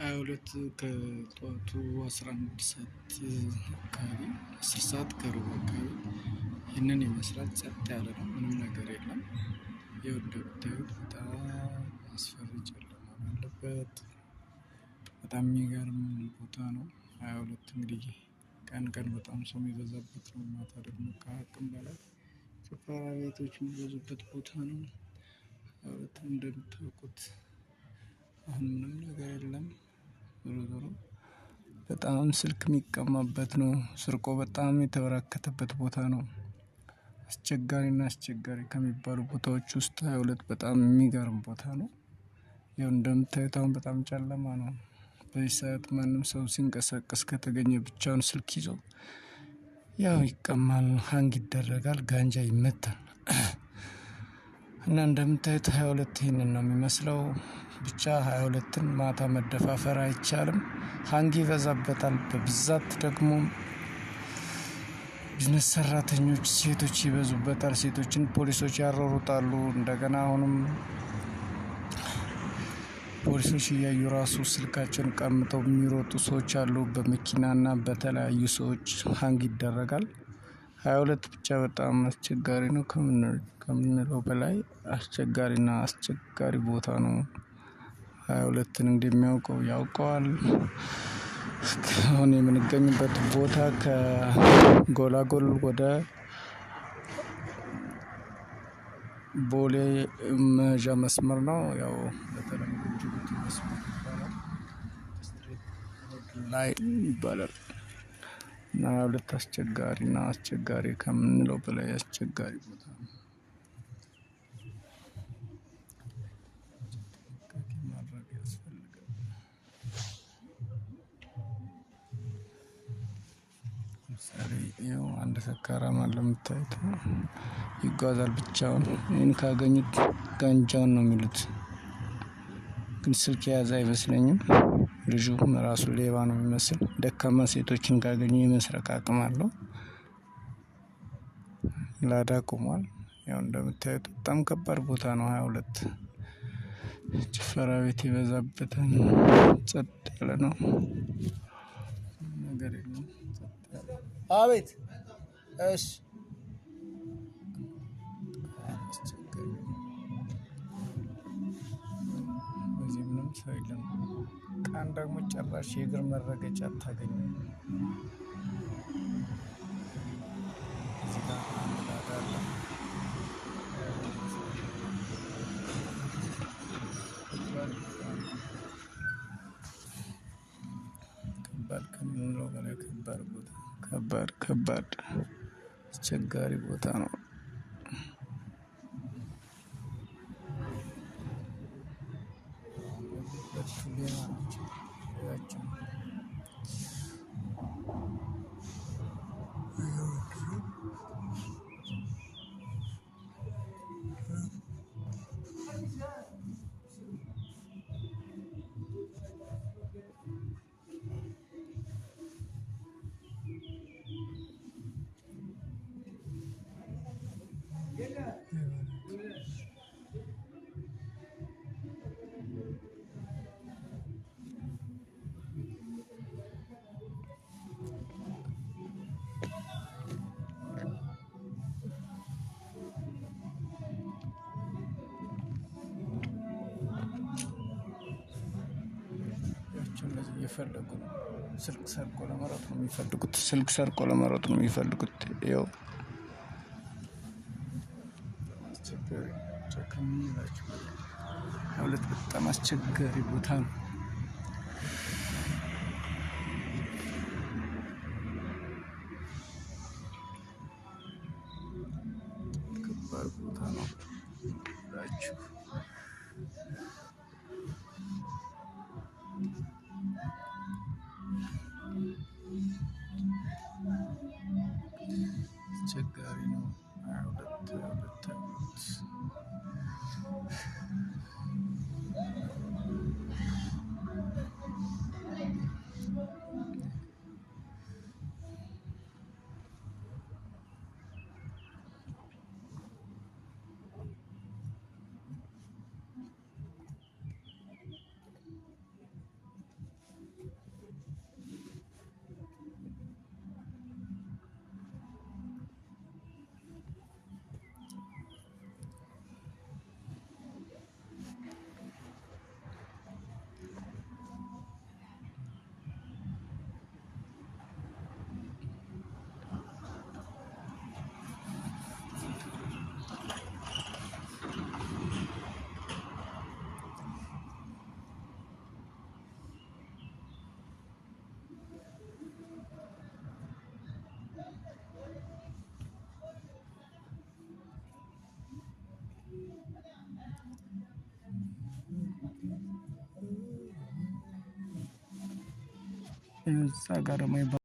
22 ከጠዋቱ 11 ሰዓት አካባቢ 10 ሰዓት ከሩብ አካባቢ ይህንን ይመስላል። ጸጥ ያለ ነው፣ ምንም ነገር የለም። ይኸው እንደምታዩት በጣም አስፈሪ ጨለማ አለበት። በጣም የሚገርም ቦታ ነው። 22 እንግዲህ ቀን ቀን በጣም ሰው የሚበዛበት ነው። ማታ ደግሞ ከአቅም በላይ ጭፈራ ቤቶች የሚበዙበት ቦታ ነው። 22 እንደምታውቁት አሁን ምንም ነገር የለም። ዞሮ ዞሮ በጣም ስልክ የሚቀማበት ነው። ስርቆ በጣም የተበራከተበት ቦታ ነው። አስቸጋሪ ከሚባሉ ቦታዎች ውስጥ 22 በጣም የሚገርም ቦታ ነው። ያው እንደምታዩት አሁን በጣም ጨለማ ነው። በዚህ ሰዓት ማንም ሰው ሲንቀሳቀስ ከተገኘ ብቻውን ስልክ ይዞ ያው ይቀማል፣ ሀንግ ይደረጋል፣ ጋንጃ ይመታል። እና እንደምታዩት 22 ይህንን ነው የሚመስለው። ብቻ 22ን ማታ መደፋፈር አይቻልም። ሀንግ ይበዛበታል። በብዛት ደግሞ ቢዝነስ ሰራተኞች ሴቶች ይበዙበታል። ሴቶችን ፖሊሶች ያሯሩጣሉ። እንደገና አሁንም ፖሊሶች እያዩ ራሱ ስልካቸውን ቀምተው የሚሮጡ ሰዎች አሉ። በመኪናና በተለያዩ ሰዎች ሀንግ ይደረጋል። 22 ብቻ በጣም አስቸጋሪ ነው ከምንለው በላይ አስቸጋሪ ቦታ ነው። 22ን እንደሚያውቀው ያውቀዋል። አሁን የምንገኝበት ቦታ ከጎላጎል ወደ ቦሌ መዣ መስመር ነው። ያው በተለምዶ ጅቡቲ መስመር ይባላል። ስትሬት ላይ ይባላል። እና 22 አስቸጋሪ ከምንለው በላይ አስቸጋሪ ቦታ ነው። ማድረግ ያስፈልጋል። ለምሳሌ ይኸው አንድ ሰካራም አለ የምታዩት፣ ይጓዛል ብቻውን። ይህን ካገኙት ጋንጃውን ነው የሚሉት፣ ግን ስልክ የያዘ አይመስለኝም። ልጁም ራሱ ሌባ ነው የሚመስል። ደካማ ሴቶችን ካገኙ የመስረቅ አቅም አለው። ላዳ ቆሟል። ያው እንደምታዩት በጣም ከባድ ቦታ ነው 22። ጭፈራ ቤት የበዛበትን ጸጥ ያለ ነው። ነገር የለም። አቤት እሺ። በዚህ ምንም ሰው የለም። ቀን ደግሞ ጭራሽ የእግር መረገጫ አታገኝም። እዚህ ጋር አንድ ላዳ አለ። ከባድ ከምንለው በላይ ከባድ ቦታ፣ ከባድ አስቸጋሪ ቦታ ነው። ሌባ ናቸው ያቸው እየፈለጉ ነው። ስልክ ሰርቆ ለመሮጥ ነው የሚፈልጉት። ይኸው ከምንላቸው 22 በጣም አስቸጋሪ ቦታ ነው። ከባድ ቦታ ነው ላችሁ አስቸጋሪ ነው። 22 እዛ ጋር ደግሞ